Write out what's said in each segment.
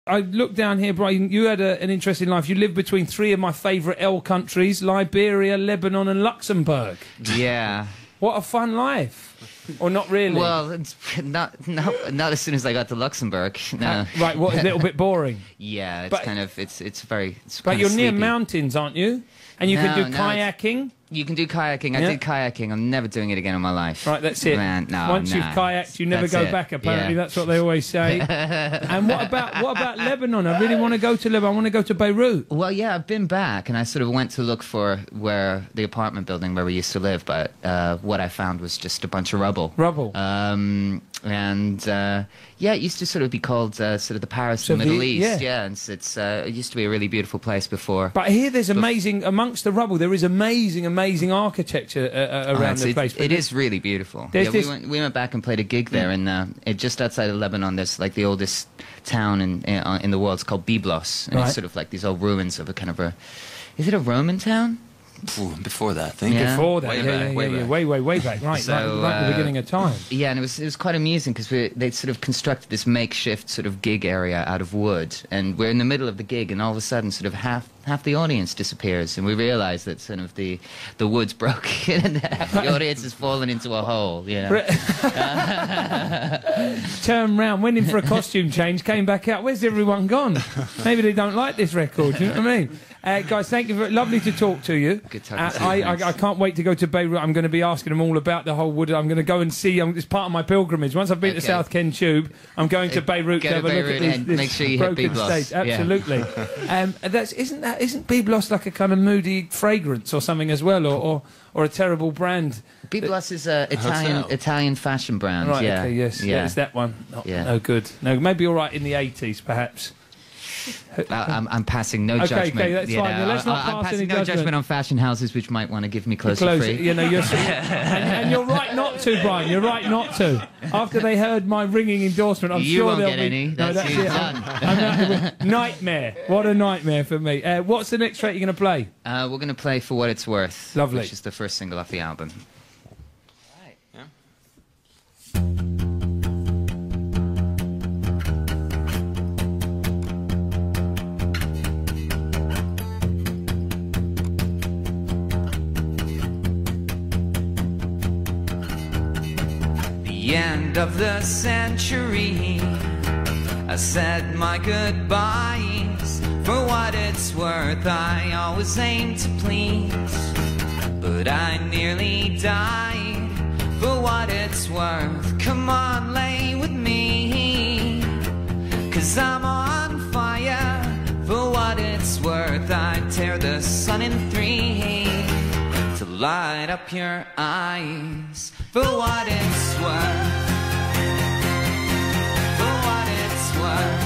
I look down here, Brian, you had an interesting life. You lived between three of my favourite L countries, Liberia, Lebanon and Luxembourg. Yeah. What a fun life. Or not really? Well, it's not as soon as I got to Luxembourg. No. Right, what, a little bit boring? Yeah, it's but, kind of, it's very But you're sleepy. near mountains, aren't you? And you can do kayaking? You can do kayaking. I did kayaking. I'm never doing it again in my life. Right, that's it. Man, no, Once you've kayaked, you never go back, apparently. Yeah. That's what they always say. And what about Lebanon? I really want to go to Lebanon. I want to go to Beirut. Well, yeah, I've been back, and I sort of went to look for where the apartment building where we used to live, but what I found was just a bunch of rubble. Rubble. Yeah, it used to sort of be called sort of the Paris of the Middle East. Yeah, and it used to be a really beautiful place before. But here there's amazing, amongst the rubble, there is amazing architecture around the place. It is really beautiful. Yeah, we went back and played a gig there, and just outside of Lebanon, there's like the oldest town in the world. It's called Byblos, and it's sort of like these old ruins of a kind of a... Is it a Roman town? Before that, I think. Yeah. Before that, way back, right, so, right at the beginning of time. Yeah, and it was quite amusing because they sort of constructed this makeshift sort of gig area out of wood, and we're in the middle of the gig, and all of a sudden, sort of half the audience disappears, and we realise that sort of the wood's broken, and half the audience has fallen into a hole. You know? Turned round, went in for a costume change, came back out. Where's everyone gone? Maybe they don't like this record. You know what I mean? Guys, thank you. Lovely to talk to you. Good talking to you. I can't wait to go to Beirut. I'm going to be asking them all about the whole wood. I'm going to go and see. It's part of my pilgrimage. Once I've been to South Ken Tube, I'm going to Beirut to have a look at this make sure you broken hit Byblos. state. Absolutely. Isn't Byblos like a kind of moody fragrance or something as well, or a terrible brand? Byblos is an Italian fashion brand. Right. Yeah. Okay. Yes. Yeah. It's that one. No good. No. Maybe all right in the 80s, perhaps. I'm passing no judgment. Okay, that's fine. Let's not I'm pass passing any no judgment on fashion houses which might want to give me closer free. You know, and you're right not to, Brian. You're right not to. After they heard my ringing endorsement, I'm you sure won't they'll get be. any. No, that's it. Done. Nightmare. What a nightmare for me. What's the next track you're going to play? We're going to play For What It's Worth. Lovely. Which is the first single off the album. Right. Yeah. The end of the century, I said my goodbyes. For what it's worth, I always aim to please, but I nearly died. For what it's worth, come on, lay with me, 'cause I'm on fire. For what it's worth, I'd tear the sun in three to light up your eyes. For what it's worth, for what it's worth,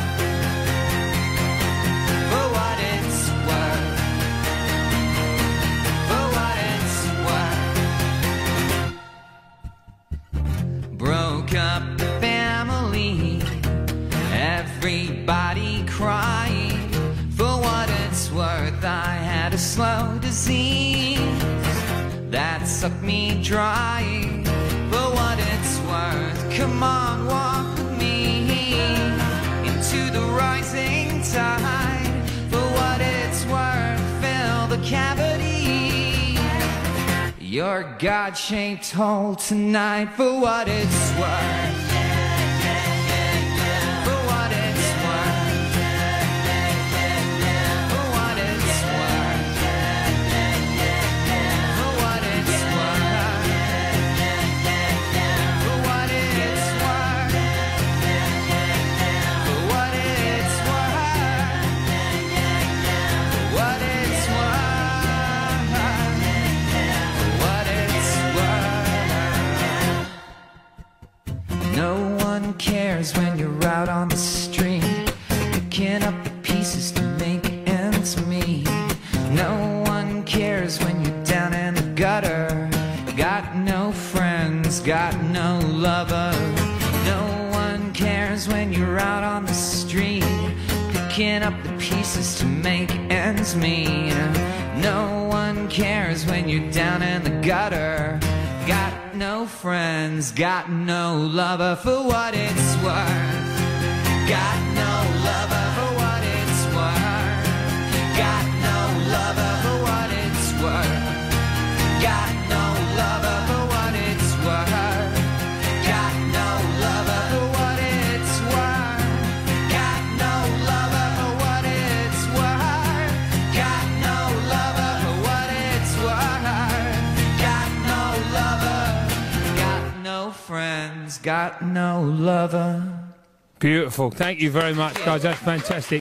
for what it's worth, for what it's worth. Broke up the family, everybody cried. For what it's worth, I had a slow disease that sucked me dry. For what it's worth, come on, walk with me into the rising tide. For what it's worth, fill the cavity, your God-shaped hole tonight. For what it's worth, for what it's worth, for what it's worth, for what it's worth, for what it's worth, for what it's worth, for what it's worth, for what it's worth. No one cares when you're out on the street, picking up the pieces to make ends meet. No one cares when you're down in the gutter, got no friends, got no lover. No one cares when you're out on the street, picking up the pieces to make ends meet. No one cares when you're down in the gutter, got no friends, got no lover. For what it's worth, got no lover. For no friends, got no lover. Beautiful. Thank you very much, guys. That's fantastic.